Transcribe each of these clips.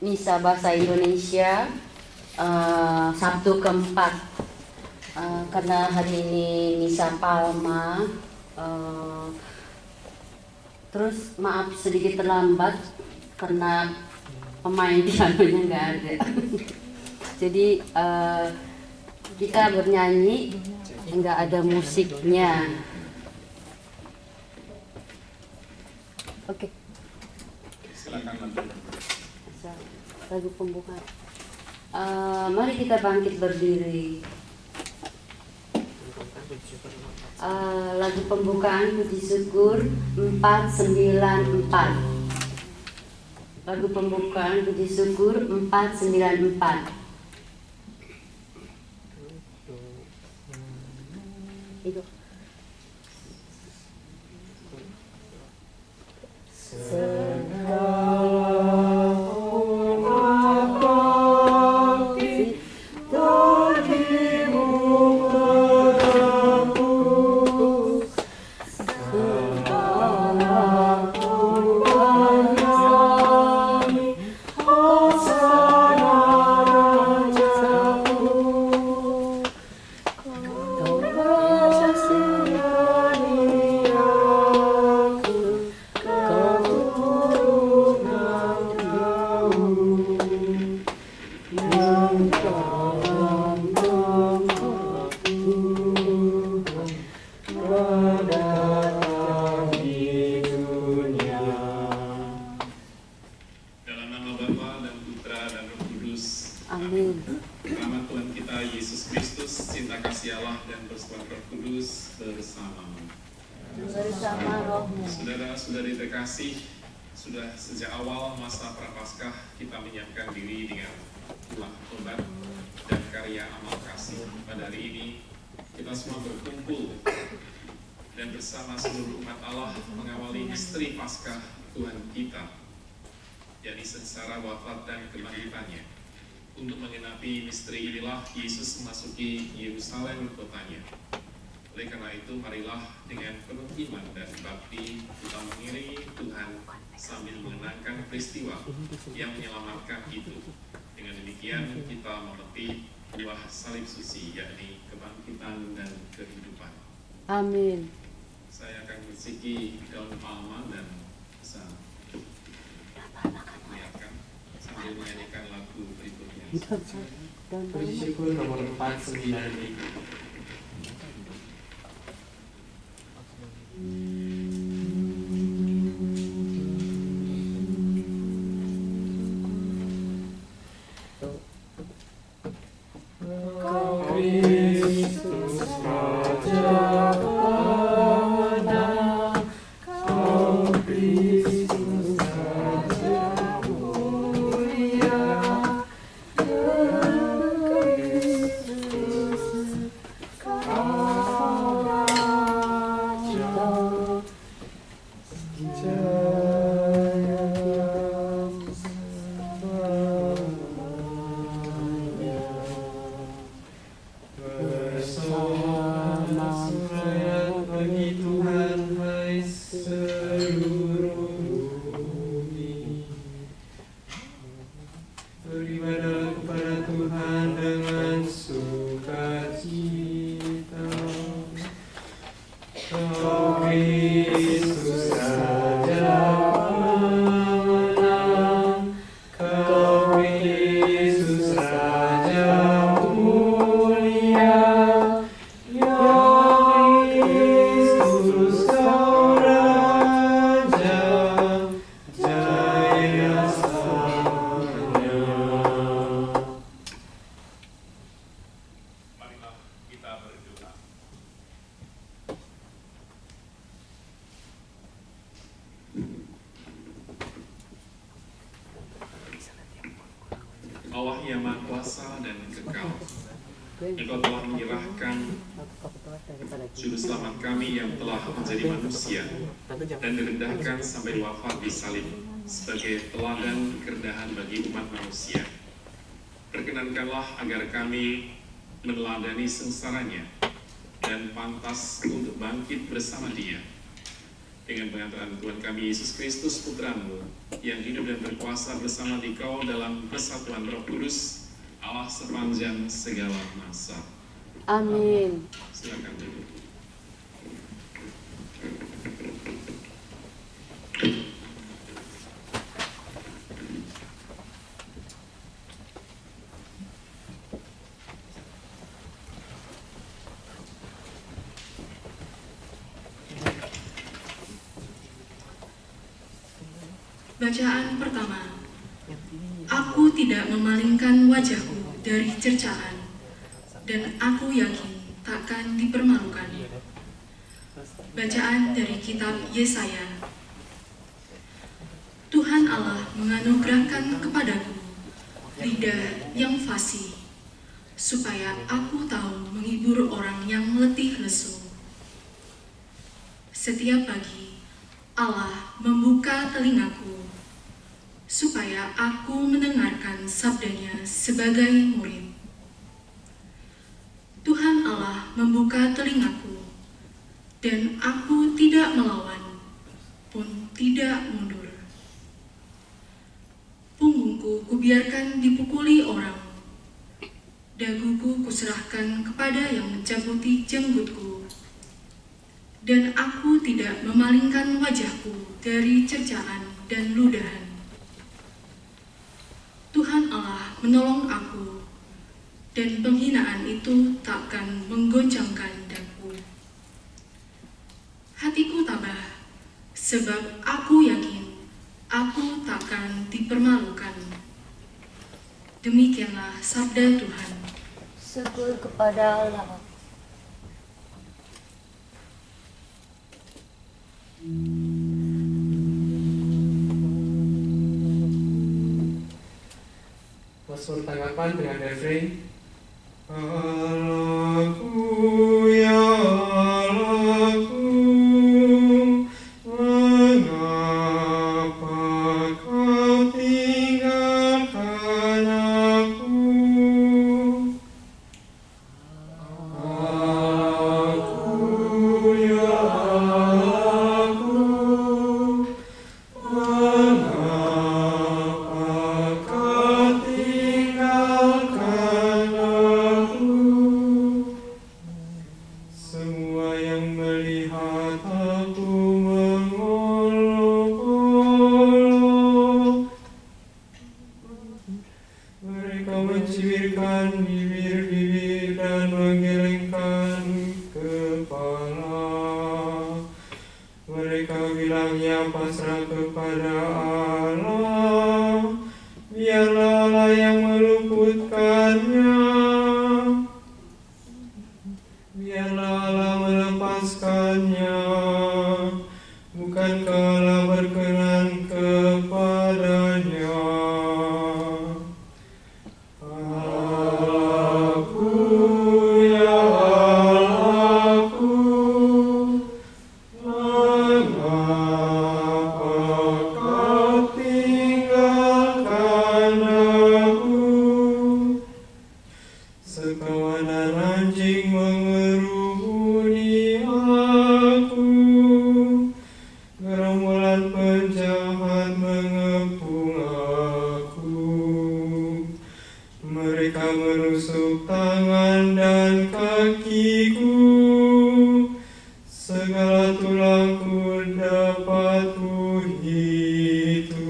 misa bahasa Indonesia Sabtu keempat. Karena hari ini misa Palma, terus maaf sedikit terlambat karena pemain pianonya nggak ada. Jadi kita bernyanyi nggak ada musiknya. Oke. Silakan. Lagu pembukaan. Mari kita bangkit berdiri. Lagu pembukaan Puji Syukur 494. Lagu pembukaan Puji Syukur 494. Itu. Saudara-saudari terkasih, sudah sejak awal masa Prapaskah kita menyiapkan diri dengan tulah tobat dan karya amal kasih. Pada hari ini kita semua berkumpul dan bersama seluruh umat Allah mengawali misteri Paskah Tuhan kita, yakni sengsara, wafat, dan kebangkitannya. Untuk mengenapi misteri inilah Yesus memasuki Yerusalem kotanya. Oleh karena itu, marilah dengan penuh iman dan bakti kita mengiringi Tuhan sambil mengenangkan peristiwa yang menyelamatkan itu. Dengan demikian kita memetik buah salib suci, yakni kebangkitan dan kehidupan. Amin. Saya akan bersiki daun palma dan bisa melihatkan sambil menyanyikan lagu berikutnya. Puji Syukur nomor 493. Allah yang Maha Kuasa dan kekal, Engkau telah menyerahkan Juru Selamat kami yang telah menjadi manusia dan direndahkan sampai wafat di salib sebagai teladan kerendahan bagi umat manusia. Perkenankanlah agar kami meneladani sengsaranya dan pantas untuk bangkit bersama Dia. dengan pengantaran Tuhan kami Yesus Kristus Putra-Mu, yang hidup dan berkuasa bersama Dikau dalam persatuan Roh Kudus, Allah sepanjang segala masa. Amin. Silakan duduk. Bacaan pertama. Aku tidak memalingkan wajahku dari cercaan, dan aku yakin takkan dipermalukan. Bacaan dari kitab Yesaya. Tuhan Allah menganugerahkan kepadaku lidah yang fasih, supaya aku tahu menghibur orang yang letih lesu. Setiap pagi, Allah membuka telingaku, supaya aku mendengarkan sabdanya sebagai murid. Tuhan Allah membuka telingaku, dan aku tidak melawan, pun tidak mundur. Punggungku kubiarkan dipukuli orang, daguku kuserahkan kepada yang mencabuti jenggotku, dan aku tidak memalingkan wajahku dari cercaan dan ludahan. Tuhan Allah menolong aku, dan penghinaan itu takkan menggoncangkan daku. Hatiku tabah, sebab aku yakin aku takkan dipermalukan. Demikianlah sabda Tuhan. Syukur kepada Allah. Masuk tanggapan dengan refrain. Allahku ya Allahku, mengapa kau tinggalkan aku? Allahku ya Allahku, mencibirkan bibir-bibir dan menggelengkan kepala. Mereka bilangnya pasrah kepada Allah, biarlah Allah yang meluputkannya, biarlah Allah melepaskannya, bukankah Allah berkenan kepadanya. Sekawanan anjing mengerumuni aku, gerombolan penjahat mengepung aku. Mereka menusuk tangan dan kakiku, segala tulangku dapat kuhitung.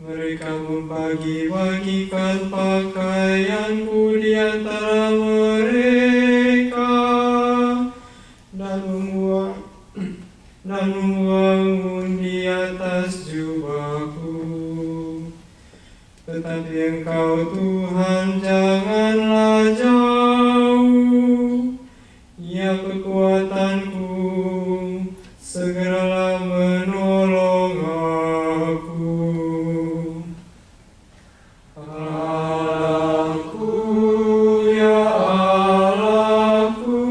Mereka membagi-bagikan pakaianku di antara mereka dan membuang di atas jubahku. Tetapi Engkau Tuhan janganlah jauh, ya kekuatanku, segeralah menolong aku. Allahku ya Allahku,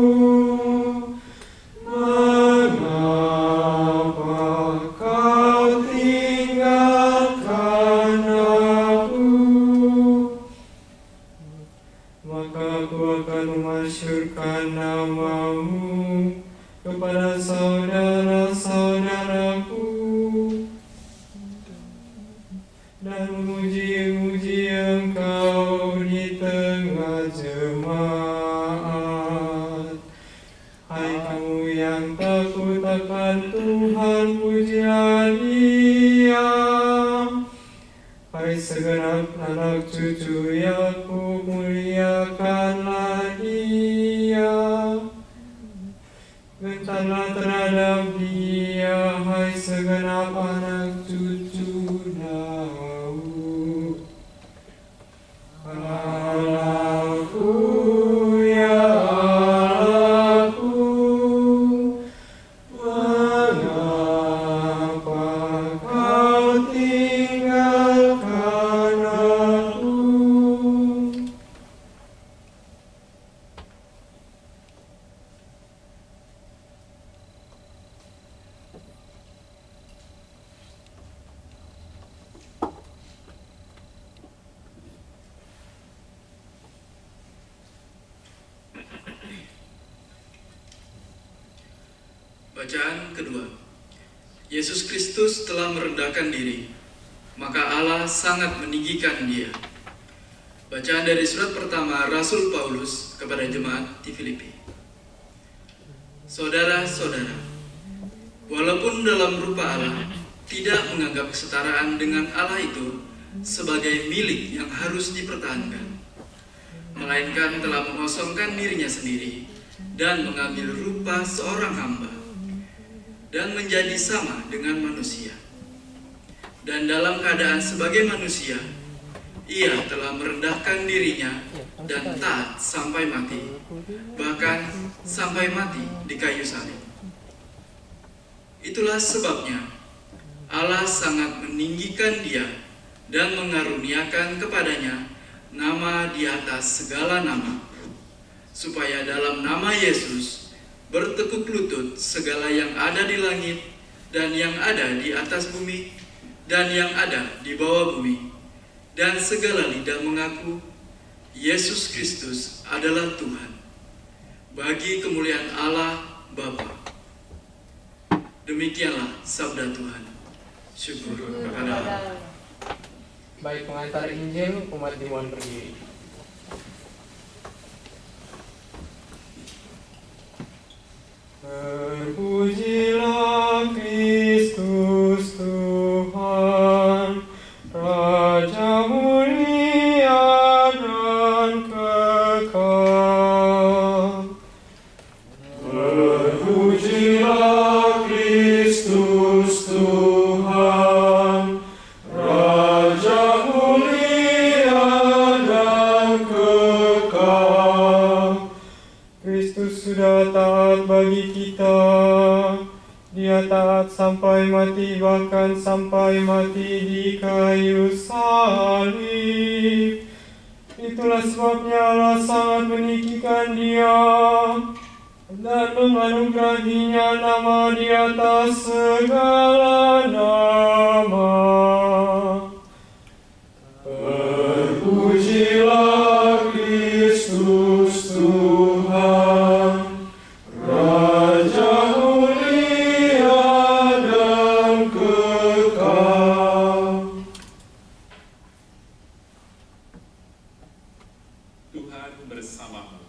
kepada saudara-saudaraku dan memuji-muji Engkau di tengah jemaat. Hai kamu yang takut akan Tuhan, pujilah Dia. Hai segenap anak cucu Yakub, muliakanlah Dia. Gentarlah terhadap Dia, hai segenap anak cucu Daud. Allahku, ya Allahku, mengapa Kau tinggalkan aku? Bacaan kedua. Yesus Kristus telah merendahkan diri, maka Allah sangat meninggikan Dia. Bacaan dari surat pertama Rasul Paulus kepada jemaat di Filipi. Saudara-saudara, walaupun dalam rupa Allah tidak menganggap kesetaraan dengan Allah itu sebagai milik yang harus dipertahankan, melainkan telah mengosongkan dirinya sendiri dan mengambil rupa seorang hamba dan menjadi sama dengan manusia. Dan dalam keadaan sebagai manusia, Ia telah merendahkan dirinya dan taat sampai mati, bahkan sampai mati di kayu salib. Itulah sebabnya Allah sangat meninggikan Dia dan mengaruniakan kepadanya nama di atas segala nama, supaya dalam nama Yesus bertekuk lutut segala yang ada di langit dan yang ada di atas bumi dan yang ada di bawah bumi, dan segala lidah mengaku Yesus Kristus adalah Tuhan, bagi kemuliaan Allah Bapa. Demikianlah sabda Tuhan. Syukur kepada Allah. Baik pengantar Injil, umat dimohon berdiri. Terpujilah Kristus Tuhan, Raja mulia dan kekal. Terpujilah Kristus Tuhan, Raja mulia dan kekal. Kristus sudah taat bagi kita. Dia taat sampai mati, bahkan sampai mati di kayu salib. Itulah sebabnya Allah sangat meninggikan Dia dan menganugerahinya nama di atas segala nama. Terpujilah Kristus Tuhan, Raja mulia dan kekal. Tuhan bersamamu.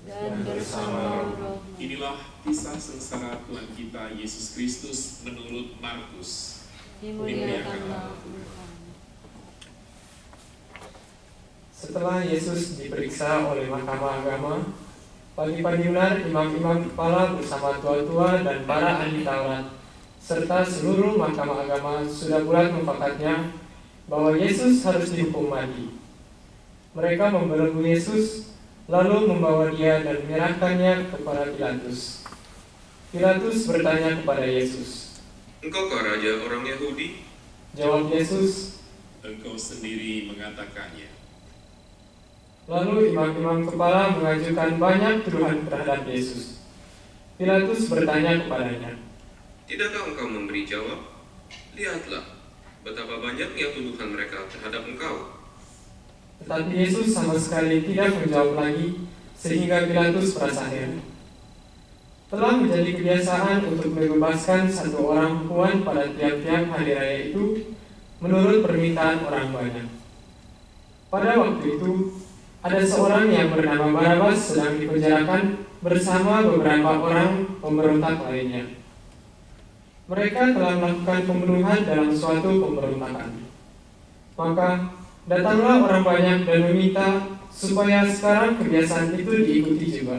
Dan bersama rohmu. Inilah kisah sengsara Tuhan kita Yesus Kristus menurut Markus. Dimuliakanlah Tuhan. Setelah Yesus diperiksa oleh Mahkamah Agama, pagi-pagi benar imam-imam kepala bersama tua-tua dan para ahli Taurat serta seluruh Mahkamah Agama sudah bulat mufakatnya bahwa Yesus harus dihukum mati. Mereka membelenggu Yesus, lalu membawa Dia dan menyerahkannya kepada Pilatus. Pilatus bertanya kepada Yesus, "Engkaukah raja orang Yahudi?" Jawab Yesus, Engkau sendiri mengatakannya. lalu imam-imam kepala mengajukan banyak tuduhan terhadap Yesus. Pilatus bertanya kepadanya, "Tidakkah engkau memberi jawab? Lihatlah, betapa banyaknya tuduhan mereka terhadap engkau." Tetapi Yesus sama sekali tidak menjawab lagi, sehingga Pilatus merasa heran. telah menjadi kebiasaan untuk membebaskan satu orang hukuman pada tiap-tiap hari raya itu menurut permintaan orang banyak. Pada waktu itu, ada seorang yang bernama Barabas sedang dipenjarakan bersama beberapa orang pemberontak lainnya. Mereka telah melakukan pembunuhan dalam suatu pemberontakan. Maka datanglah orang banyak dan meminta supaya sekarang kebiasaan itu diikuti juga.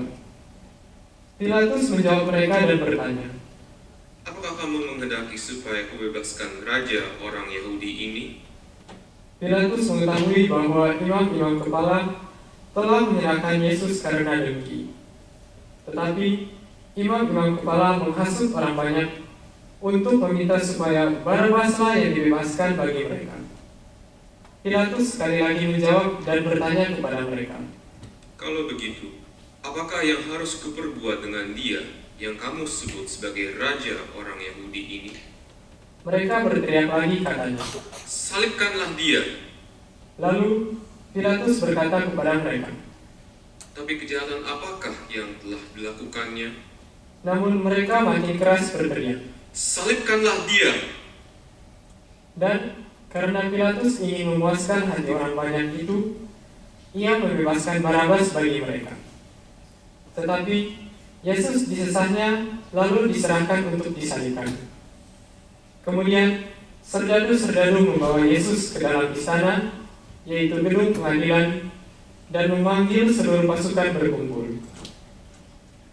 Pilatus menjawab mereka dan bertanya, Apakah kamu menghendaki supaya kubebaskan raja orang Yahudi ini? Pilatus mengetahui bahwa imam-imam kepala telah menyerahkan Yesus karena dengki. Tetapi imam-imam kepala menghasut orang banyak untuk meminta supaya Barabaslah yang dibebaskan bagi mereka. Pilatus sekali lagi menjawab dan bertanya kepada mereka, Kalau begitu, apakah yang harus kuperbuat dengan dia yang kamu sebut sebagai raja orang Yahudi ini? Mereka berteriak lagi katanya. Salibkanlah dia. Lalu Pilatus berkata kepada mereka, Tapi kejahatan apakah yang telah dilakukannya? namun mereka makin keras berteriak. Salibkanlah dia. Dan karena Pilatus ingin memuaskan hati orang banyak itu, ia membebaskan Barabas bagi mereka. Tetapi Yesus disesahnya lalu diserahkan untuk disalibkan. Kemudian serdadu-serdadu membawa Yesus ke dalam istana, yaitu gedung pengadilan, dan memanggil seluruh pasukan berkumpul.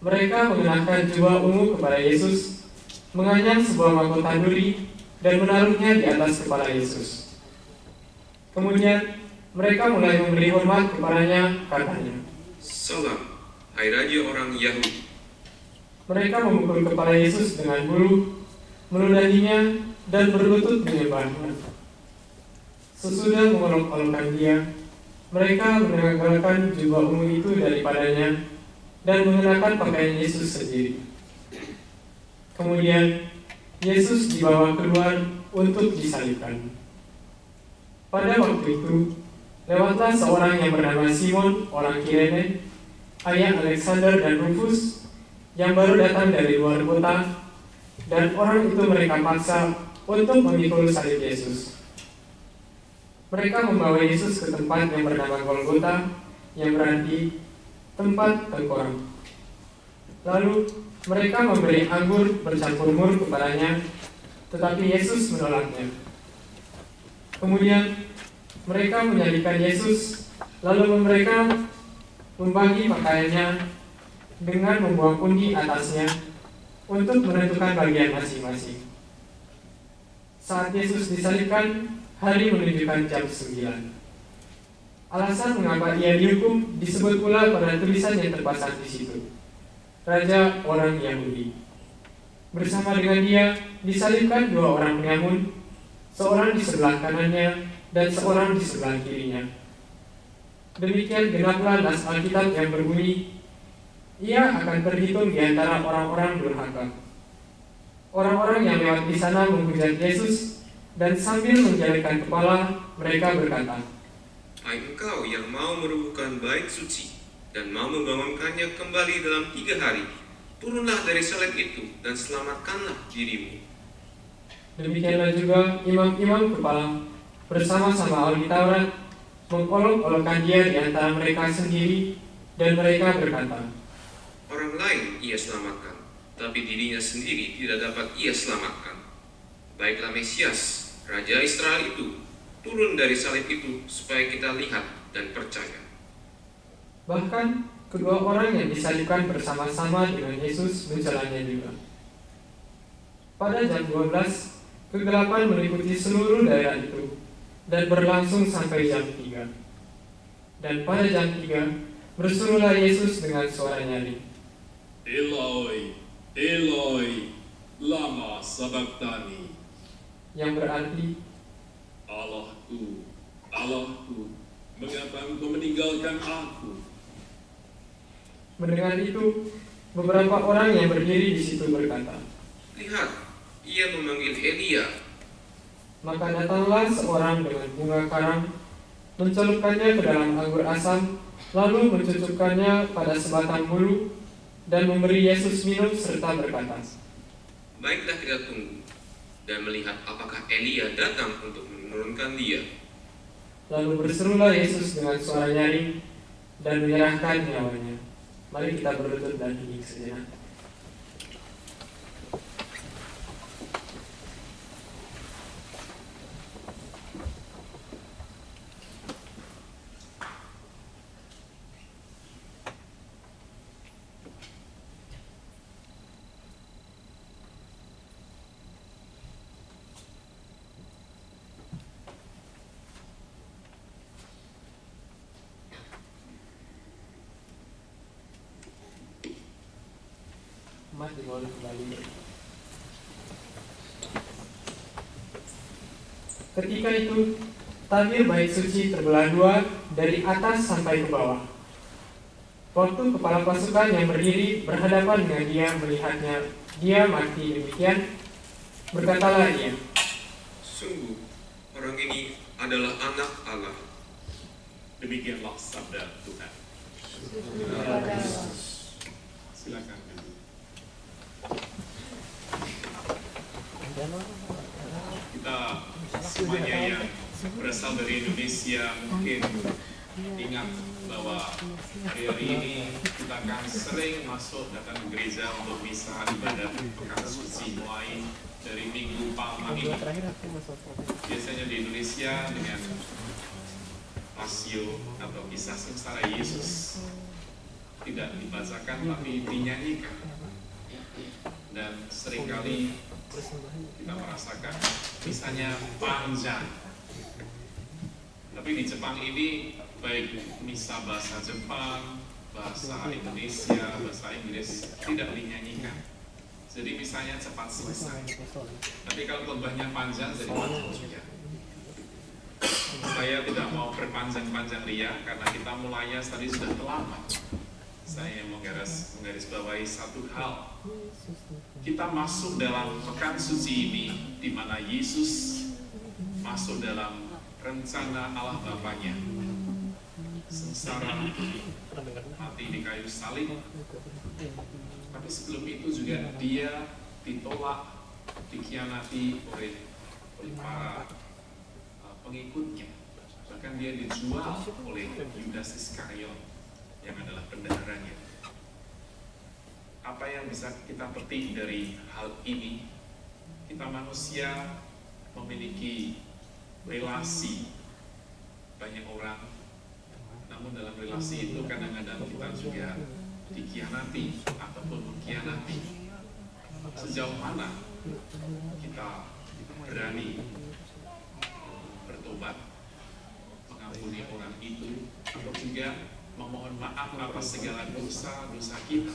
Mereka mengenakan jubah ungu kepada Yesus, menganyam sebuah mahkota duri, dan menaruhnya di atas kepala Yesus. Kemudian mereka mulai memberi hormat kepadanya, katanya, Salam, hai raja orang Yahudi. Mereka memukul kepala Yesus dengan bulu, meludahinya, dan berlutut menyembahnya. Sesudah mengolok-olokkan dia, mereka menanggalkan jubah ungu itu daripadanya dan mengenakan pakaian Yesus sendiri. Kemudian Yesus dibawa keluar untuk disalibkan. Pada waktu itu, lewatlah seorang yang bernama Simon, orang Kirene, ayah Alexander dan Rufus, yang baru datang dari luar kota, dan orang itu mereka paksa untuk memikul salib Yesus. Mereka membawa Yesus ke tempat yang bernama Golgota, yang berarti tempat tengkorak. Lalu mereka memberi anggur bercampur mur kepadanya, tetapi Yesus menolaknya. Kemudian mereka menyalibkan Yesus, lalu mereka membagi pakaiannya dengan membuang undi atasnya untuk menentukan bagian masing-masing. Saat Yesus disalibkan, hari menunjukkan jam 9. Alasan mengapa ia dihukum disebut pula pada tulisan yang terpasang di situ. Raja orang Yahudi. Bersama dengan dia disalibkan dua orang penyamun, seorang di sebelah kanannya dan seorang di sebelah kirinya. Demikian genaplah nas Alkitab yang berbunyi, ia akan terhitung di antara orang-orang durhaka. Orang-orang yang lewat di sana menghujat Yesus, dan sambil menjalingkan kepala, mereka berkata, Hai engkau yang mau merubuhkan bait suci dan mau membangunkannya kembali dalam 3 hari, turunlah dari salib itu dan selamatkanlah dirimu. Demikianlah juga imam-imam kepala bersama-sama ahli Taurat mengolok-olokkan dia di antara mereka sendiri, dan mereka berkata, Orang lain ia selamatkan, tapi dirinya sendiri tidak dapat ia selamatkan. Baiklah Mesias, Raja Israel itu, turun dari salib itu supaya kita lihat dan percaya. Bahkan kedua orang yang disalibkan bersama-sama dengan Yesus mencelanya juga. Pada jam 12, kegelapan meliputi seluruh daerah itu dan berlangsung sampai jam 3. Dan pada jam 3, berserulah Yesus dengan suara nyaring, Eloi, Eloi, lama sabachthani, yang berarti, Allahku, Allahku, mengapa engkau meninggalkan aku? mendengar itu, beberapa orang yang berdiri di situ berkata, Lihat, ia memanggil Elia. maka datanglah seorang dengan bunga karang, mencelupkannya ke dalam anggur asam, lalu mencucukkannya pada sebatang bulu, dan memberi Yesus minum serta berkata, Baiklah kita tunggu dan melihat apakah Elia datang untuk menurunkan dia. Lalu berserulah Yesus dengan suara nyaring dan menyerahkan nyawanya. Mari kita berlutut dan hening sejenak. Mas dimulai kembali. Ketika itu, tabir bait suci terbelah dua dari atas sampai ke bawah. Waktu kepala pasukan yang berdiri berhadapan dengan dia melihatnya, dia mati demikian, berkatalah ia, Sungguh, orang ini adalah anak Allah. Demikianlah sabda Tuhan. Silakan duduk. Kita semuanya yang berasal dari Indonesia mungkin ingat bahwa hari-hari ini kita akan sering masuk datang ke gereja untuk misa ibadat pekan suci mulai dari Minggu Palma ini. Biasanya di Indonesia dengan Pasio atau kisah sengsara Yesus tidak dibacakan tapi dinyanyikan, dan seringkali kita merasakan misanya panjang. Tapi di Jepang ini baik misa bahasa Jepang, bahasa Indonesia, bahasa Inggris tidak dinyanyikan. Jadi misalnya cepat selesai. Tapi kalau khotbahnya panjang jadi panjang juga. Saya tidak mau berpanjang-panjang ria karena kita mulainya tadi sudah terlambat. Saya menggarisbawahi satu hal. Kita masuk dalam pekan suci ini di mana Yesus masuk dalam rencana Allah Bapanya. Sengsara, mati di kayu salib. Tapi sebelum itu juga dia ditolak, dikhianati oleh para pengikutnya. Bahkan dia dijual oleh Yudas Iskariot yang adalah bendaharanya. Apa yang bisa kita petik dari hal ini? Kita manusia memiliki relasi banyak orang, namun dalam relasi itu kadang-kadang kita juga dikhianati ataupun mengkhianati. Sejauh mana kita berani bertobat, mengampuni orang itu, atau juga memohon maaf atas segala dosa-dosa kita.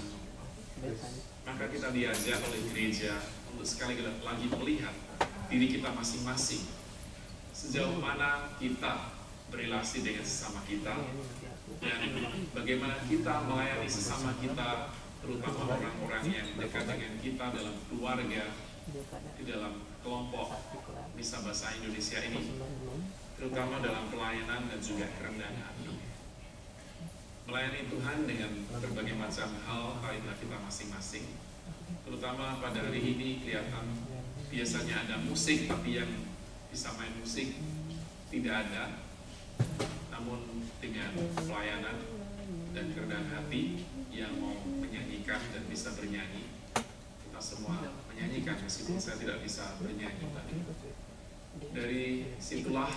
Maka kita diajak oleh gereja untuk sekali lagi melihat diri kita masing-masing. Sejauh mana kita berelasi dengan sesama kita, dan bagaimana kita melayani sesama kita, terutama orang-orang yang dekat dengan kita dalam keluarga, di dalam kelompok misa bahasa Indonesia ini, terutama dalam pelayanan dan juga kerendahan hati. Melayani Tuhan dengan berbagai macam hal kaitan kita masing-masing. Terutama pada hari ini kelihatan biasanya ada musik, tapi yang bisa main musik tidak ada. Namun dengan pelayanan dan kerendahan hati yang mau menyanyikan dan bisa bernyanyi, kita semua menyanyikan meskipun saya tidak bisa bernyanyi tadi. Dari situlah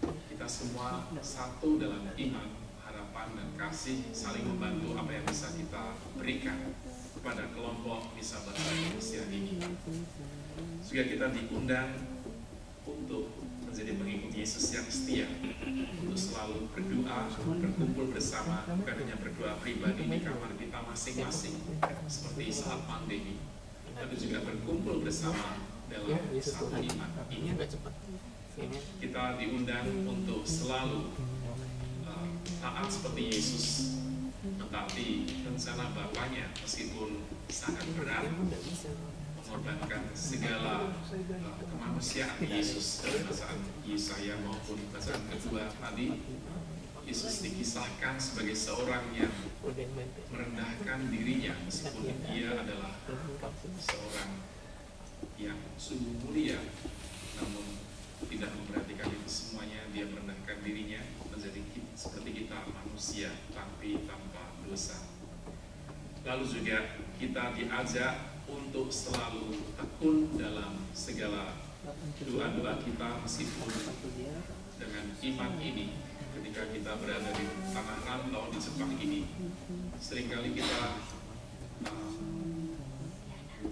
kita semua satu dalam iman, harapan dan kasih, saling membantu apa yang bisa kita berikan kepada kelompok misa bahasa Indonesia ini. Juga kita diundang untuk menjadi pengikut Yesus yang setia, untuk selalu berdoa, berkumpul bersama, bukan hanya berdoa pribadi di kamar kita masing-masing seperti saat pandemi, tapi juga berkumpul bersama dalam satu iman ini. Kita diundang untuk selalu taat seperti Yesus, mentaati rencana Bapaknya meskipun sangat berat, mengorbankan segala kemanusiaan Yesus dalam bacaan Yesaya maupun bacaan kedua tadi, Yesus dikisahkan sebagai seorang yang merendahkan dirinya meskipun dia adalah seorang yang sungguh mulia, namun tidak memperhatikan itu semuanya. Dia merendahkan dirinya menjadi seperti kita, manusia tapi tanpa dosa. Lalu juga kita diajak untuk selalu tekun dalam segala doa-doa kita, meskipun dengan iman ini ketika kita berada di tanah rantau di Jepang ini, seringkali kita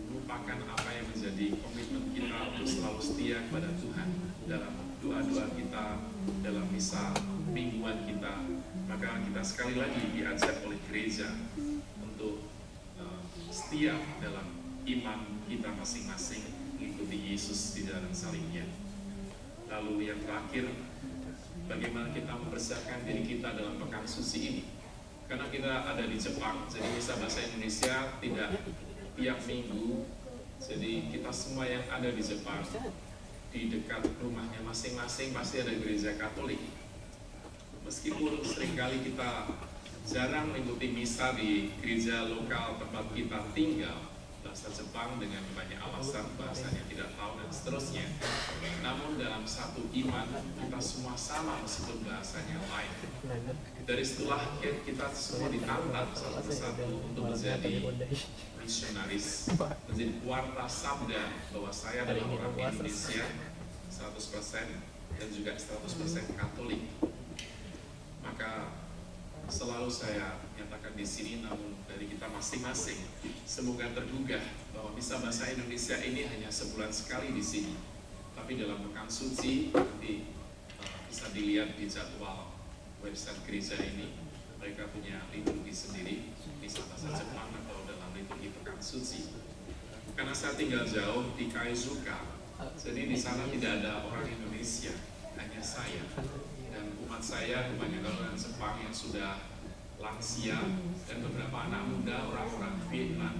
melupakan apa yang menjadi komitmen kita untuk selalu setia kepada Tuhan dalam doa-doa kita, dalam misa mingguan kita. Maka kita sekali lagi diajak oleh gereja untuk setia dalam iman kita masing-masing, mengikuti Yesus di dalam salibnya. Lalu yang terakhir, bagaimana kita mempersiapkan diri kita dalam pekan suci ini. Karena kita ada di Jepang, jadi misa bahasa Indonesia tidak tiap minggu. Jadi kita semua yang ada di Jepang, di dekat rumahnya masing-masing pasti ada gereja Katolik. Meskipun seringkali kita jarang mengikuti misa di gereja lokal tempat kita tinggal, bahasa Jepang dengan banyak alasan, bahasanya tidak tahu dan seterusnya. Namun dalam satu iman kita semua sama meskipun bahasanya lain. Dari situlah kita semua ditantang satu persatu untuk menjadi misionaris, menjadi warta sabda bahwa saya adalah orang Indonesia 100% dan juga 100% Katolik. Maka selalu saya nyatakan di sini, namun dari kita masing-masing semoga tergugah bahwa misa bahasa Indonesia ini hanya sebulan sekali di sini, tapi dalam pekan suci nanti bisa dilihat di jadwal website gereja ini, mereka punya liturgi sendiri, misa bahasa Jepang atau dalam liturgi pekan suci. Karena saya tinggal jauh di Kaizuka, jadi di sana tidak ada orang Indonesia, hanya saya dan umat saya, kebanyakan orang Jepang yang sudah lansia dan beberapa anak muda, orang-orang Vietnam.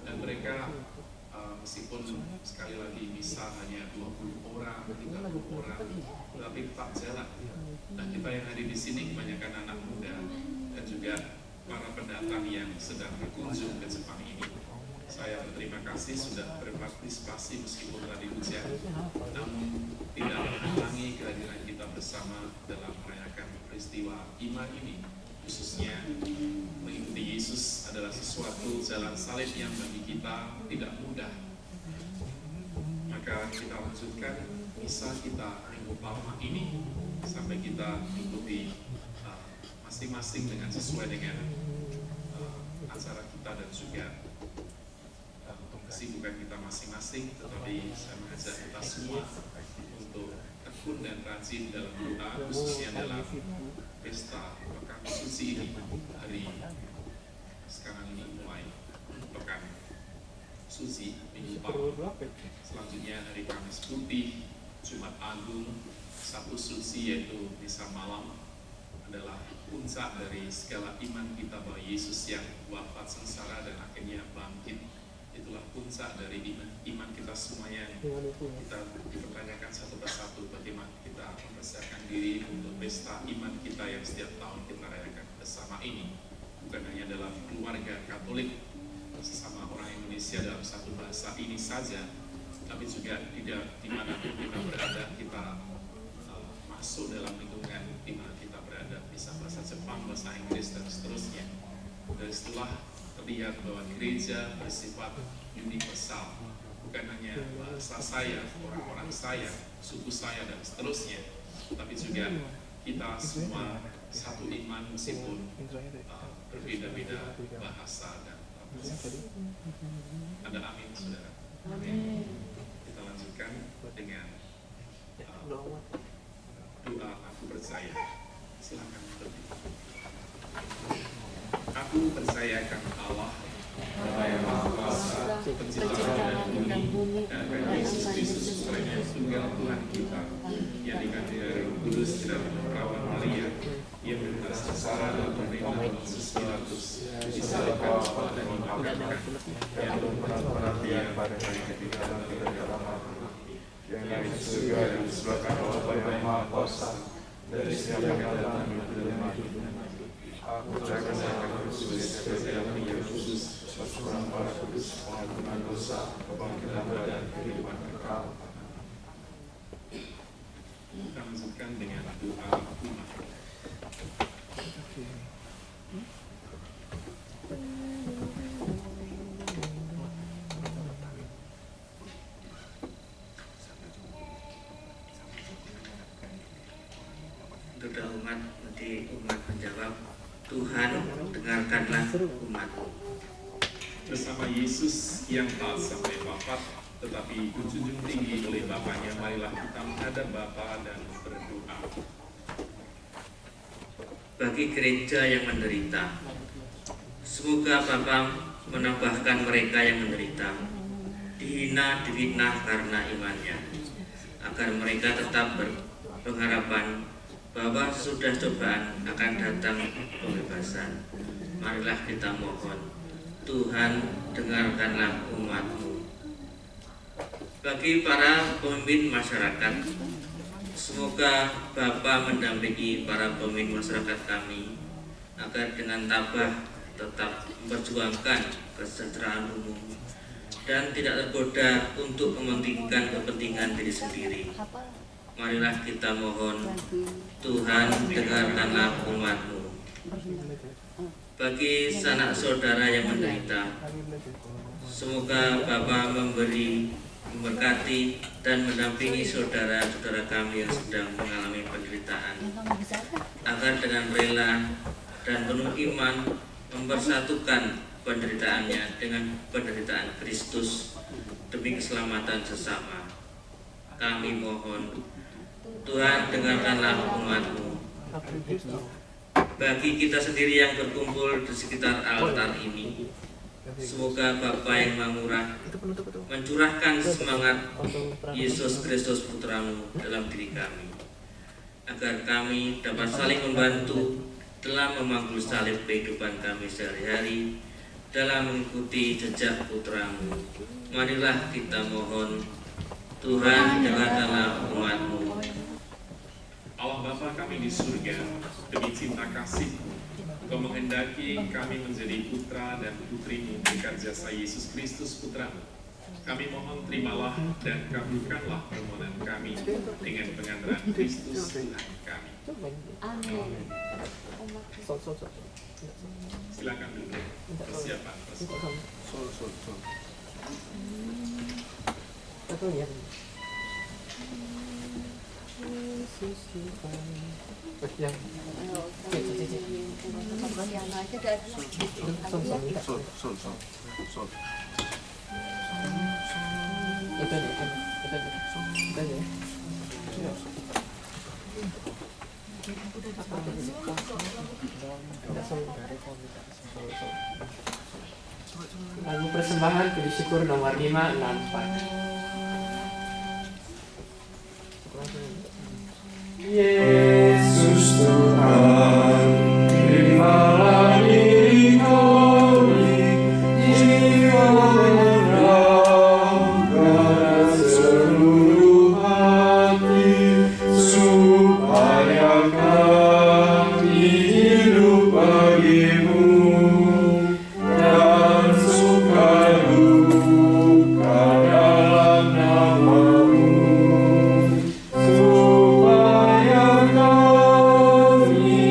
Dan mereka meskipun sekali lagi misa hanya 20 orang, 30 orang, tetapi tetap jalan. Nah, kita yang hadir di sini kebanyakan anak muda dan juga para pendatang yang sedang berkunjung ke Jepang ini. Saya berterima kasih sudah berpartisipasi meskipun tadi hujan, namun tidak menghalangi kehadiran kita bersama dalam merayakan peristiwa iman ini. Khususnya mengikuti Yesus adalah sesuatu jalan salib yang bagi kita tidak mudah. Maka kita lanjutkan misa kita Minggu Palma ini sampai kita mengikuti masing-masing dengan sesuai dengan acara kita dan juga kesibukan kita masing-masing. Tetapi saya mengajak kita semua untuk tekun dan rajin dalam doa, khususnya dalam pesta pekan suci ini. Hari sekarang ini mulai pekan suci Minggu Palma, selanjutnya hari Kamis Putih, Jumat Agung, Sabtu Suci yaitu misa malam adalah puncak dari segala iman kita bahwa Yesus yang wafat sengsara dan akhirnya bangkit. Itulah puncak dari iman kita semuanya. Kita dipertanyakan satu persatu bagaimana kita mempersiapkan diri untuk pesta iman kita yang setiap tahun kita rayakan bersama ini. Bukan hanya dalam keluarga Katolik sesama orang Indonesia dalam satu bahasa ini saja, tapi juga dimanapun kita berada, kita masuk dalam lingkungan di mana kita berada, bisa bahasa Jepang, bahasa Inggris dan seterusnya. Dari situlah terlihat bahwa gereja bersifat universal, bukan hanya bahasa saya, orang-orang saya, suku saya dan seterusnya, tapi juga kita semua satu iman meskipun berbeda-beda bahasa dan ada amin, saudara. Amin. Kita lanjutkan dengan doa aku percaya. Silakan berdiri. Aku percayakan Allah, Allah yang Maha Kuasa, Pencipta dan bumi, dan akan Yesus Kristus, Tuhan Tunggal Tuhan kita, yang dikandung dari Roh Kudus dalam perawan Maria, yang berdas sengsara dalam pemerintahan Pontius Pilatus, disalibkan dan dimakamkan, yang berpengabdian pada hari ketiga dalam yang dari surga dan sebelah kanan Allah yang Maha Kuasa, dari setiap kegagalan dalam hidup. Aku percayakan akan khusus spesial yang khusus persoalan para kudus pengampunan dosa, kebangkitan dan kehidupan kekal. Kita lanjutkan dengan doa umat. Doa umat, nanti umat menjawab, Tuhan dengarkanlah umat-Mu. Bersama Yesus yang taat sampai wafat, tetapi dijunjung tinggi oleh Bapaknya, marilah kita menghadap Bapa dan berdoa. Bagi gereja yang menderita, semoga Bapa menambahkan mereka yang menderita, dihina, difitnah karena imannya, agar mereka tetap berpengharapan bahwa sudah cobaan akan datang pembebasan. Marilah kita mohon, Tuhan dengarkanlah umat-Mu. Bagi para pemimpin masyarakat, semoga Bapa mendampingi para pemimpin masyarakat kami agar dengan tabah tetap memperjuangkan kesejahteraan umum dan tidak tergoda untuk mementingkan kepentingan diri sendiri. Marilah kita mohon, Tuhan dengarkanlah umat-Mu. Bagi sanak saudara yang menderita, semoga Bapa memberkati dan mendampingi saudara-saudara kami yang sedang mengalami penderitaan, agar dengan rela dan penuh iman mempersatukan penderitaannya dengan penderitaan Kristus demi keselamatan sesama. Kami mohon, Tuhan dengarkanlah umat-Mu. Bagi kita sendiri yang berkumpul di sekitar altar ini, semoga Bapa yang Maha Murah mencurahkan semangat Yesus Kristus Putra-Mu dalam diri kami, agar kami dapat saling membantu dalam memanggul salib kehidupan kami sehari-hari dalam mengikuti jejak Putra-Mu. Marilah kita mohon, Tuhan dengarkanlah umat-Mu. Allah Bapa kami di surga, demi cinta kasih-Mu, Engkau menghendaki kami menjadi putra dan putri-Mu berkat jasa Yesus Kristus Putra-Mu. Kami mohon terimalah dan kabulkanlah permohonan kami dengan pengantaran Kristus Tuhan kami. Amin. Silakan dulu persiapan. Lagu persembahan puji syukur nomor 564. Yesus Tuhan, terimalah diri kami, jiwa raga dan seluruh hati, supaya kami hidup bagi-Mu dan suka duka dalam nama-Mu. Supaya kami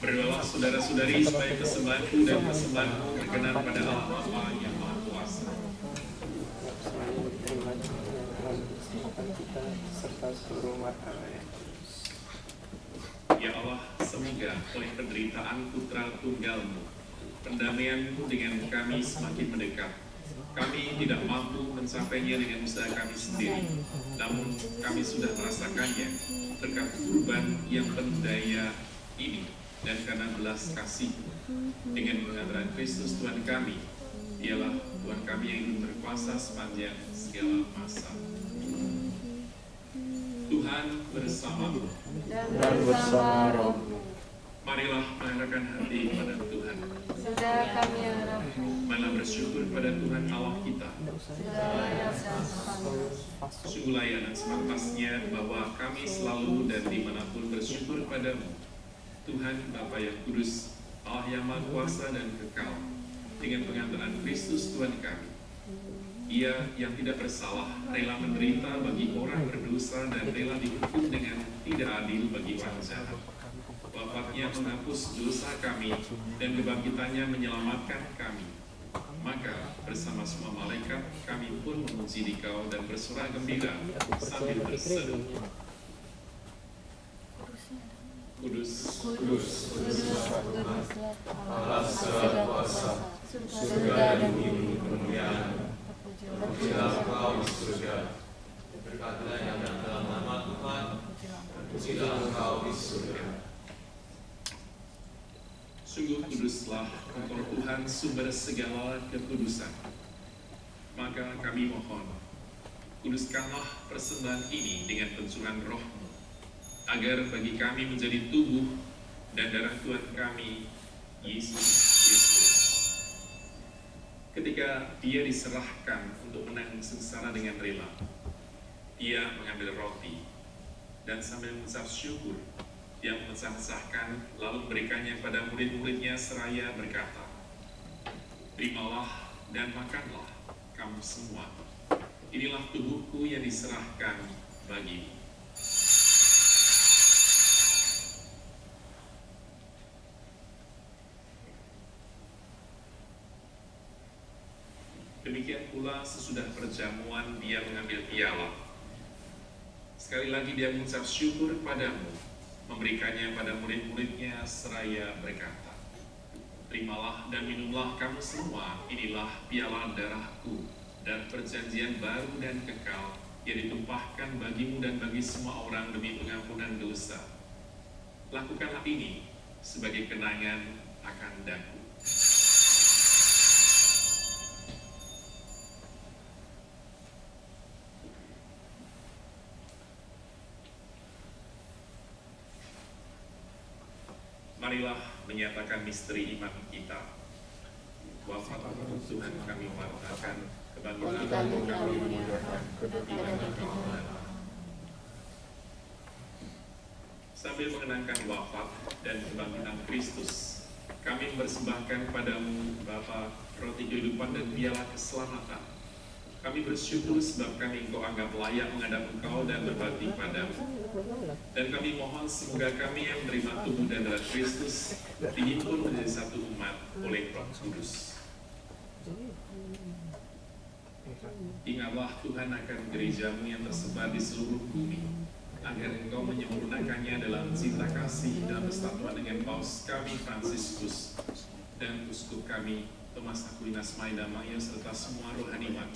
Berdoalah saudara-saudari supaya persembahanku dan persembahanmu berkenan pada Allah Bapa yang Maha Kuasa. Ya Allah, semoga oleh penderitaan Putra Tunggal-Mu, pendamaian-Mu dengan kami semakin mendekat. Kami tidak mampu mencapainya dengan usaha kami sendiri, namun kami sudah merasakannya berkat kurban yang penuh daya ini dan karena belas kasih dengan pengadilan Kristus Tuhan kami. Dialah Tuhan kami yang hidup berkuasa sepanjang segala masa. Tuhan bersamamu dan bersama roh. Marilah mengarahkan hati pada Tuhan. Sudah kami harapkan. Marilah bersyukur pada Tuhan Allah kita. Sudah layak dan sepantas. Sungguh layak dan sepantasnya bahwa kami selalu dan dimanapun bersyukur padamu, Tuhan Bapa yang kudus, Allah yang Maha Kuasa dan kekal, dengan pengantaran Kristus Tuhan kami. Ia yang tidak bersalah rela menderita bagi orang berdosa dan rela dihukum dengan tidak adil bagi orang jahat. Wafatnya menghapus dosa kami dan kebangkitannya menyelamatkan kami. Maka bersama semua malaikat kami pun memuji Dikau dan bersorak gembira sambil berseru, Kudus, Kudus, kudus, kudus, Allah segala kuasa, surga dan bumi kemuliaan. Terpujilah Engkau di surga, berkatlah yang dalam nama Tuhan, terpujilah Engkau di surga. Sungguh kuduslah Engkau Tuhan sumber segala kekudusan. Maka kami mohon, kuduskanlah persembahan ini dengan pencurahan Roh-Mu, agar bagi kami menjadi tubuh dan darah Tuhan kami, Yesus Kristus. Ketika Dia diserahkan untuk menanggung sengsara dengan rela, Dia mengambil roti dan sambil mengucap syukur, Dia memecah-mecahkan lalu memberikannya pada murid-muridnya seraya berkata, "Terimalah dan makanlah kamu semua. Inilah tubuhku yang diserahkan bagimu." Demikian pula sesudah perjamuan Dia mengambil piala. Sekali lagi Dia mengucap syukur padamu, memberikannya pada murid-muridnya seraya berkata, "Terimalah dan minumlah kamu semua, inilah piala darahku dan perjanjian baru dan kekal yang ditumpahkan bagimu dan bagi semua orang demi pengampunan dosa. Lakukanlah ini sebagai kenangan akan daku." Marilah menyatakan misteri iman kita. Wafat Tuhan kami wartakan, kebangkitan kami muliakan, iman kami. Sambil mengenangkan wafat dan kebangkitan Kristus, kami mempersembahkan padamu Bapa roti kehidupan dan piala keselamatan. Kami bersyukur sebab kami Engkau anggap layak menghadap Engkau dan berbakti padamu. Dan kami mohon semoga kami yang menerima tubuh dan darah Kristus dihimpun menjadi satu umat oleh Roh Kudus. Ingatlah Tuhan akan gereja-Mu yang tersebar di seluruh bumi, agar Engkau menyempurnakannya dalam cinta kasih dalam persatuan dengan Paus kami Fransiskus dan Uskup kami Thomas Aquinas Maidamaya serta semua rohaniwan.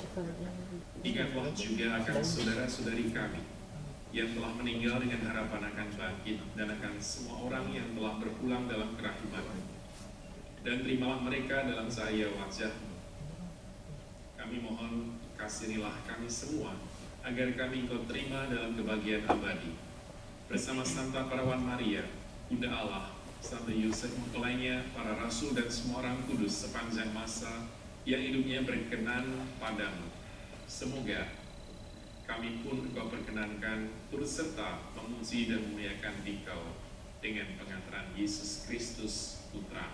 Ingatlah juga akan saudara-saudari kami yang telah meninggal dengan harapan akan bangkit dan akan semua orang yang telah berpulang dalam kerahiman. Dan terimalah mereka dalam cahaya wajah-Mu. Kami mohon kasihanilah kami semua agar kami Engkau terima dalam kebahagiaan abadi. Bersama Santa Perawan Maria, Bunda Allah, Santo Yosef mempelainya, para rasul dan semua orang kudus sepanjang masa yang hidupnya berkenan padamu. Semoga kami pun Engkau perkenankan turut serta memuji dan memuliakan Dikau dengan pengantaran Yesus Kristus Putra.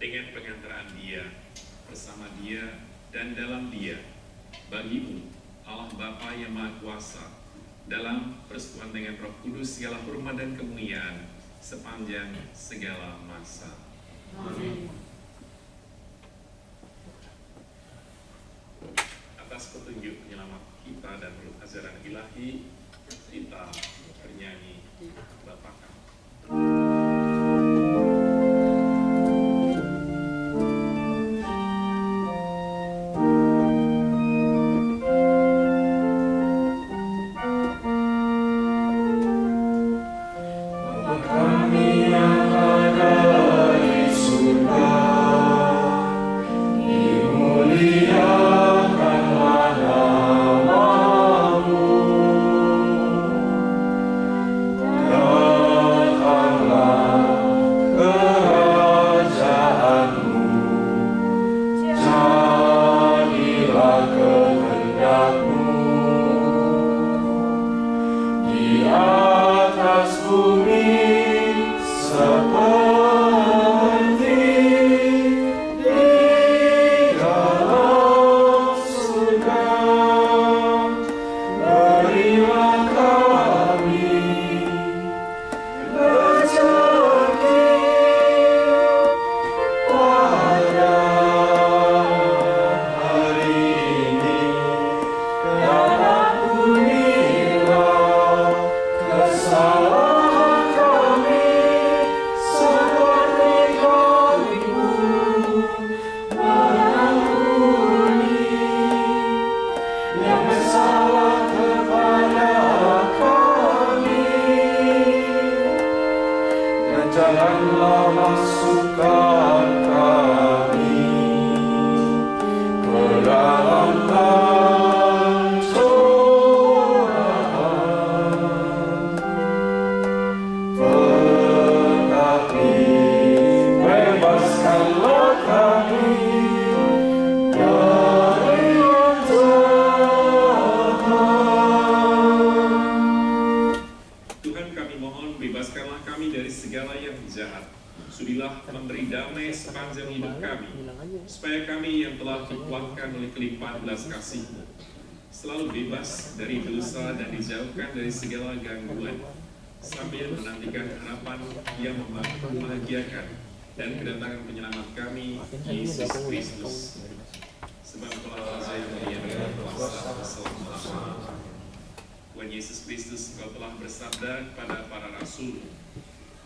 Dengan pengantaran Dia, bersama Dia dan dalam Dia, bagimu, Allah Bapa yang Maha Kuasa, dalam persekutuan dengan Roh Kudus segala hormat dan kemuliaan sepanjang segala masa. Amin. Atas petunjuk penyelamat kita dan menurut ajaran ilahi, kita bernyanyi Bapa Kami. Dari segala gangguan, sambil menantikan harapan yang membahagiakan dan kedatangan penyelamat kami, Yesus Kristus. Sebab telah Raja yang mulia dengan kuasa selama-lamanya. Tuhan Yesus Kristus, Engkau telah bersabda kepada para rasul,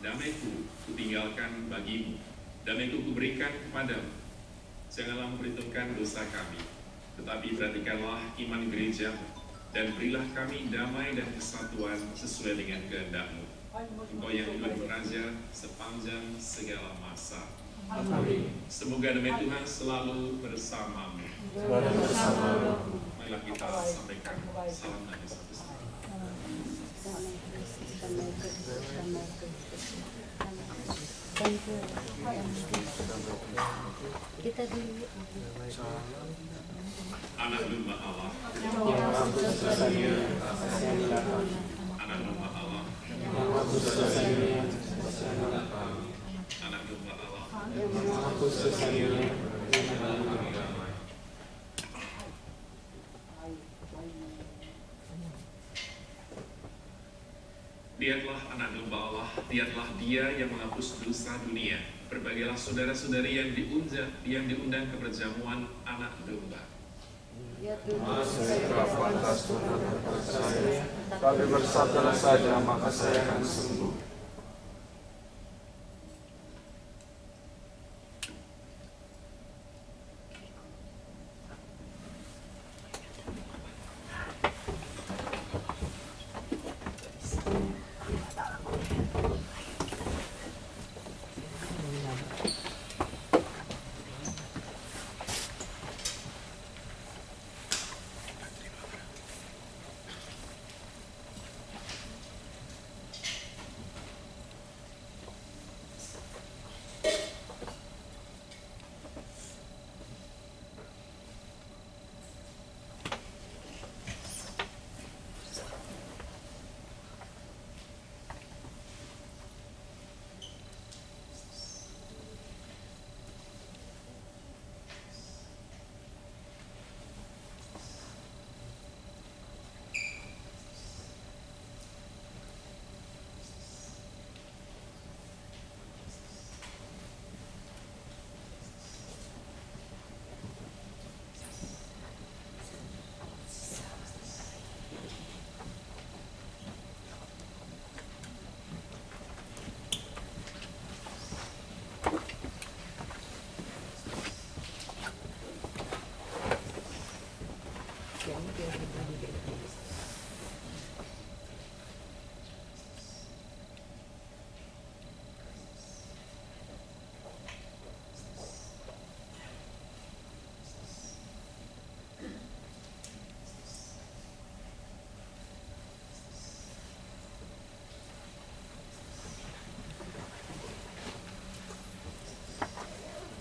damaiku kutinggalkan bagimu, damaiku kuberikan kepadamu. Janganlah memperhitungkan dosa kami, tetapi perhatikanlah iman gereja-Mu, dan berilah kami damai dan kesatuan sesuai dengan kehendak-Mu. Engkau yang hidup beraja sepanjang segala masa. Amin. Semoga damai Tuhan selalu bersamamu. Marilah kita sampaikan salam damai satu sama Kita dulu. Anak domba Allah, anak domba Allah, anak domba Allah. Lihatlah anak domba Allah, lihatlah Dia yang menghapus dosa dunia. Berbagailah saudara-saudari yang diundang ke perjamuan anak domba. Saya pantas Tuhan percaya, tapi bersabdalah saja maka saya akan sembuh.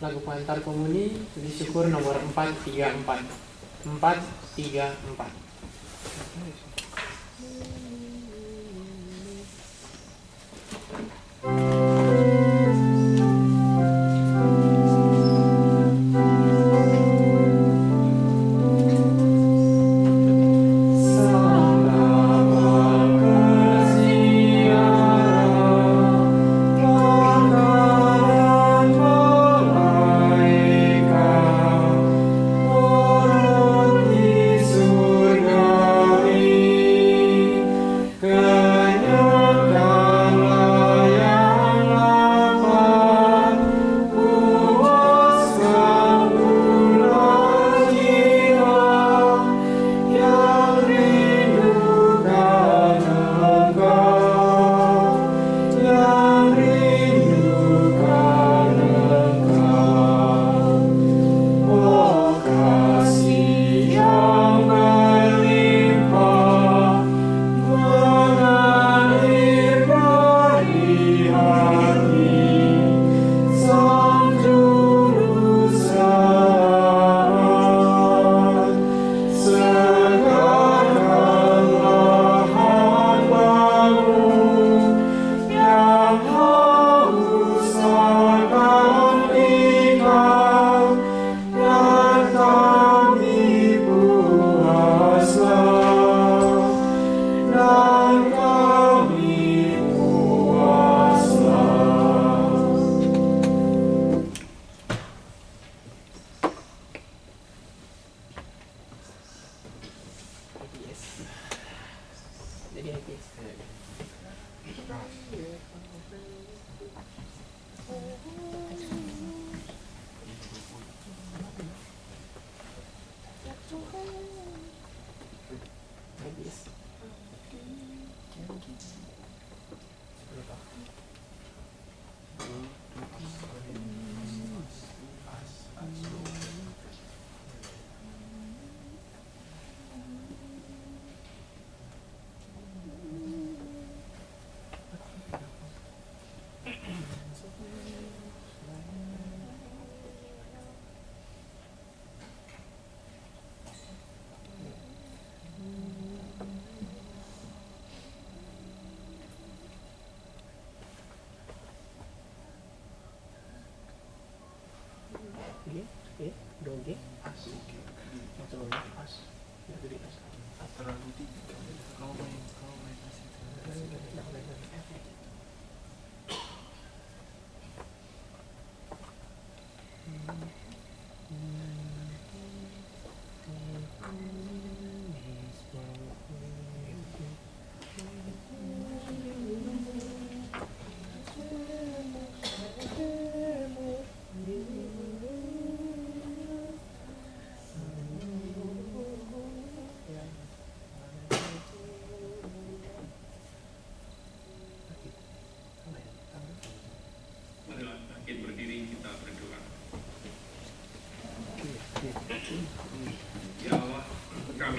lagu pengantar komuni puji syukur nomor 434. 434.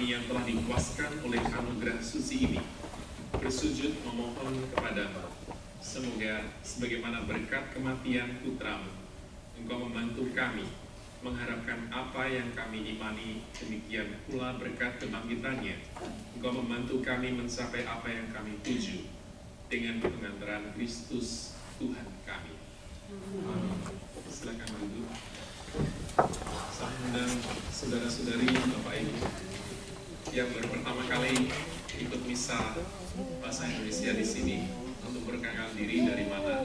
Yang telah dikuaskan oleh anugerah suci ini, bersujud memohon kepadamu, semoga sebagaimana berkat kematian Putramu, Engkau membantu kami mengharapkan apa yang kami imani, demikian pula berkat kebangkitannya, Engkau membantu kami mencapai apa yang kami tuju, dengan pengantaran Kristus Tuhan kami. Silakan duduk. Saya undang saudara-saudari, Bapak Ibu yang baru pertama kali ikut misa bahasa Indonesia di sini untuk berkenalkan diri dari mana.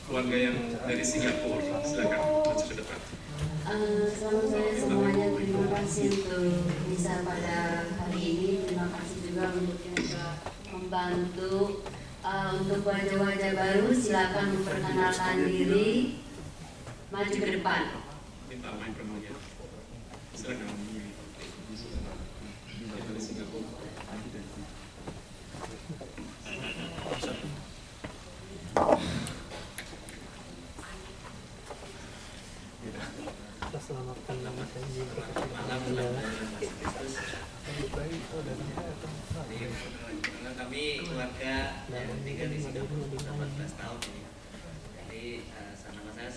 Keluarga yang dari Singapura, silakan maju ke depan. Selamat sore semuanya, terima kasih untuk misa pada hari ini. Terima kasih juga untuk yang sudah membantu. Untuk wajah-wajah baru, silakan memperkenalkan diri, maju ke depan. Minta mikrofonnya. Silakan. Selamatkan nama saya. Karena kami keluarga yang tinggal di Singapura 14 tahun ini. Jadi nama saya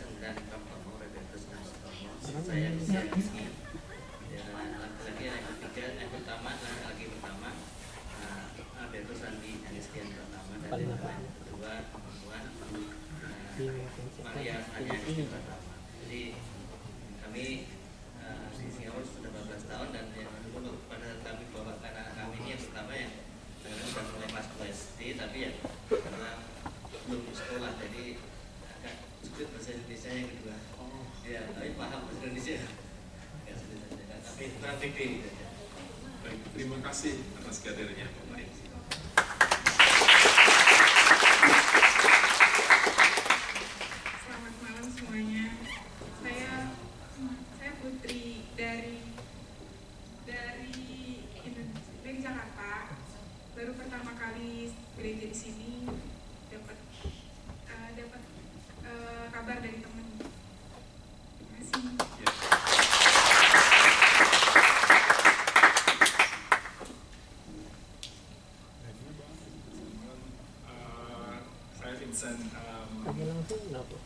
semuanya. Jadi kami di Singapura sudah 14 tahun dan yang dulu pada saat kami bawa anak kami ini yang pertama ya karena sudah mulai kelas 2 SD tapi ya karena belum sekolah jadi agak sulit bahasa Indonesia yang kedua. Ya tapi paham bahasa Indonesia. Ya sulit saja tapi kurang fikih saja. Baik, terima kasih atas kehadirannya Bapak Ibu. Selamat malam semuanya. Saya Putri dari Jakarta. Baru pertama kali gereja di sini dapat kabar dari teman. Terima kasih. Saya Vincent,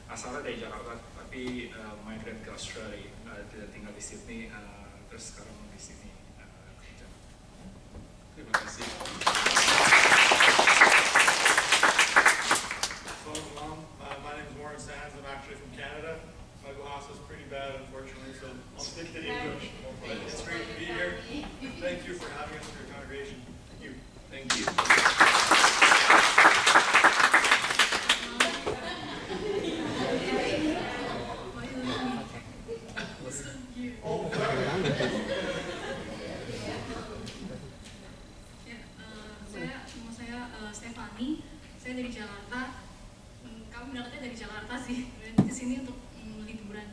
asalnya dari Jakarta, tapi migrate ke Australia, tidak tinggal di Sydney, terus sekarang di sini kerja. Terima kasih. So, my name is Warren Sands. I'm actually from Canada. My Bahasa is pretty bad, unfortunately, so I'll stick to English. It's great to be here. Thank you for having us in your congregation. Thank you. Thank you. Saya Stefani, saya dari Jakarta. Kami berangkatnya dari Jakarta sih, ke sini untuk liburan.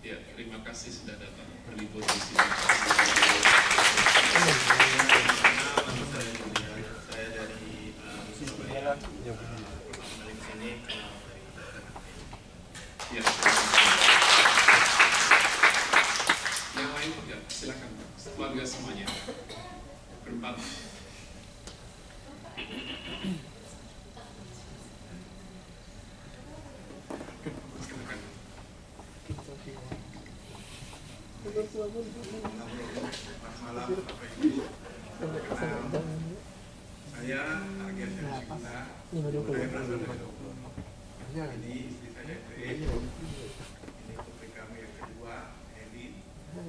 Ya, terima kasih sudah datang berlibur di sini. Saya dari Surabaya. Dari sini Ya. Yang lain ya, silakan keluarga semuanya. Berempat. Selamat malam Bapak Ibu. Saya Agen Syamsina. Saya berasal dari Solo. Ini istri saya Grace. Ini putri kami yang kedua, Eli. Dan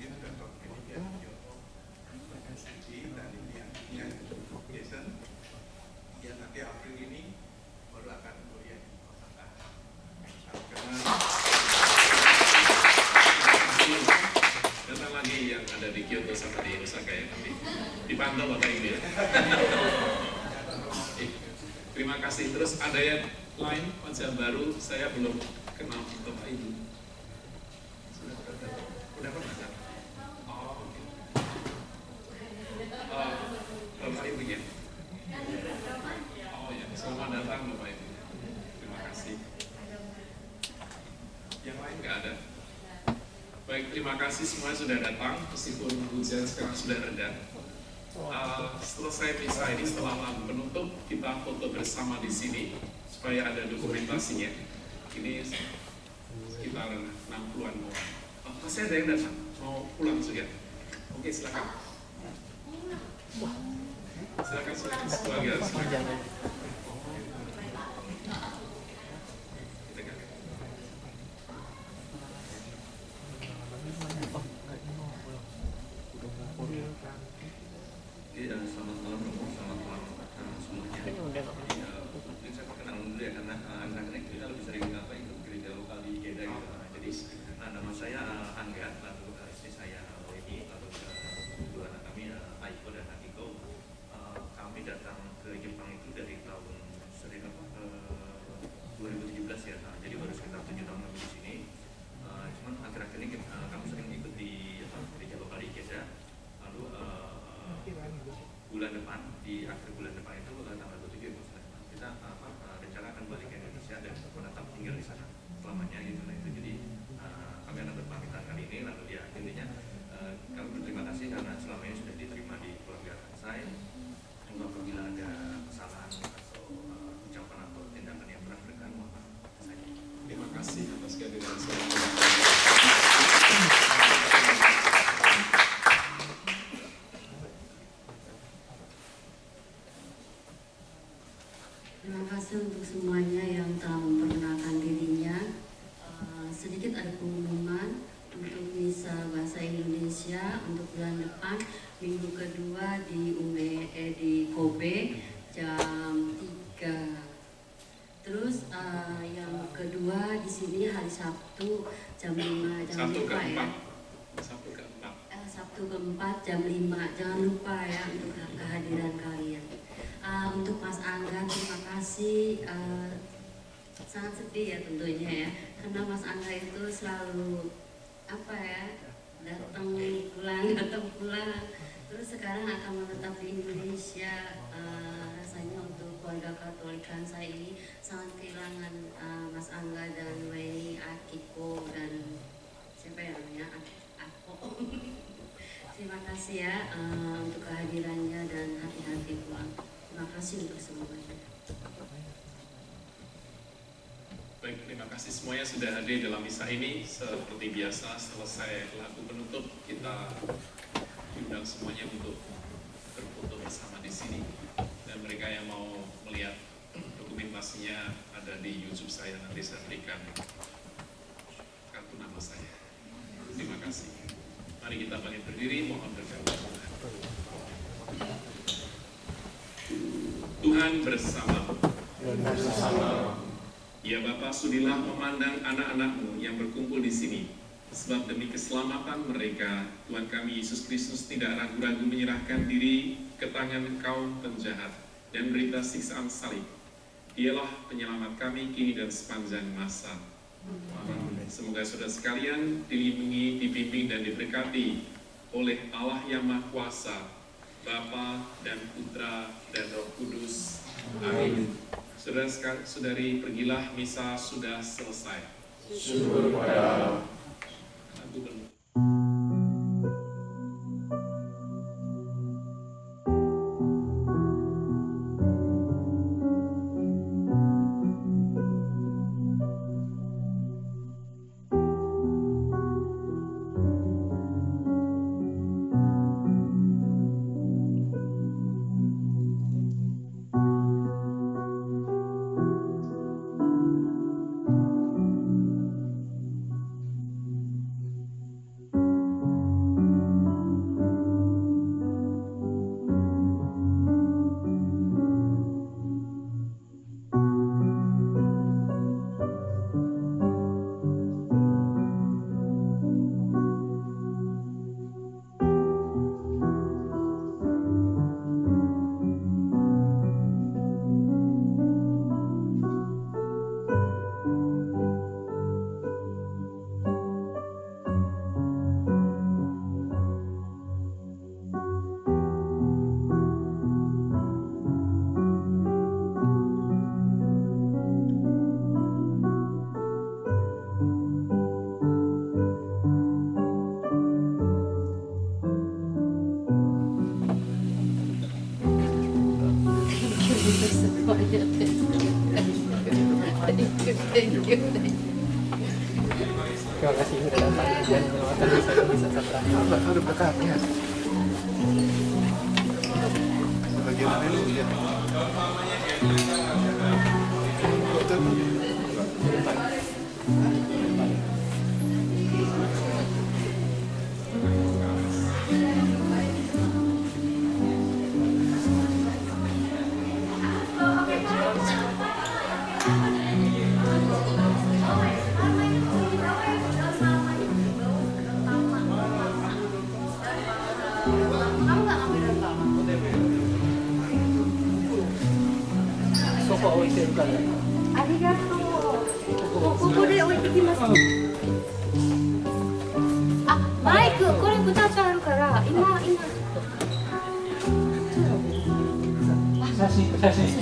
ini sudah top media Jono. Dan ini anaknya Jason. Yang nanti April ini baru akan kuliah di Osaka. Datang lagi yang ada di Kyoto sama di Osaka ya, nanti dipantau Bapak Ibu ya. Terima kasih. Terus ada yang lain wajah baru, saya belum kenal Bapak Ibu. Sudah pernah kan? Oh, oke. Bapak Ibu ya. Oh ya, selamat datang Bapak Ibu. Terima kasih. Yang lain nggak ada? Baik, terima kasih semuanya sudah datang, meskipun hujan sekarang sudah reda. Selesai misa ini, setelah lampu penutup, kita foto bersama di sini, supaya ada dokumentasinya. Ini sekitar 60-an orang. Oh, masih ada yang datang? Mau pulang juga? Oke, silakan. Silakan, keluarga, silakan. Selamat malam, selamat malam semuanya. Mungkin saya perkenalan dulu ya karena anak-anak kita lebih sering ikut gereja lokal di Jeddah gitu. Jadi nama saya Angga, lalu istri saya Leni, lalu dua anak kami Aiko dan Akiko. Kami datang ke Jepang itu dari tahun 2017 ya. Jadi baru sekitar 7 tahun di sini. Cuman akhir-akhir ini kami sering ikut di gereja lokal di Jeddah. Lalu bulan depan, di akhir bulan depan itu tanggal 27 kita rencana akan balik ke Indonesia dan menetap tinggal di sana selamanya gitu. Nah itu jadi kami akan berpamitan kali ini. Lalu ya intinya kami berterima kasih karena selama ini sudah diterima di keluarga saya. Juga apabila ada kesalahan atau ucapan atau tindakan yang kurang berkenan, mohon maaf. Terima kasih atas kehadiran saya. Terima kasih untuk semuanya yang telah memperkenalkan dirinya. ini hari Sabtu jam 5, jangan Sabtu lupa ya. keempat. Sabtu keempat jam 5, jangan lupa ya untuk kehadiran kalian. Untuk Mas Angga, terima kasih. Sangat sedih ya tentunya ya, karena Mas Angga itu selalu apa ya, datang pulang, terus sekarang akan menetap di Indonesia. Rasanya untuk keluarga Katolik Kansa ini sangat kehilangan Mas Angga dan Weni, Akiko dan siapa ya namanya, Ako. Terima kasih ya untuk kehadirannya dan hati-hati pulang. Terima kasih untuk semuanya. Baik, terima kasih semuanya sudah hadir dalam misa ini. Seperti biasa, selesai lagu penutup, kita diundang semuanya untuk berfoto bersama di sini. Dan mereka yang mau melihat dokumentasinya ada di YouTube saya, nanti saya berikan kartu nama saya. Terima kasih. Mari kita bangkit berdiri, mohon berdoa. Tuhan bersamamu. Ya Bapa, sudilah memandang anak-anak-Mu yang berkumpul di sini. Sebab demi keselamatan mereka, Tuhan kami Yesus Kristus tidak ragu-ragu menyerahkan diri ke tangan kaum penjahat dan berita siksaan salib. Dialah penyelamat kami kini dan sepanjang masa. Semoga saudara sekalian dilindungi, dibimbing dan diberkati oleh Allah yang Maha Kuasa, Bapa dan Putra dan Roh Kudus. Amin. Saudara-saudari, pergilah, misa sudah selesai. Syukur kepada Allah. Terima kasih sudah datang dan menyelamatkan bisa Satra. Ada berkatnya. Bagian dulu ya. Saya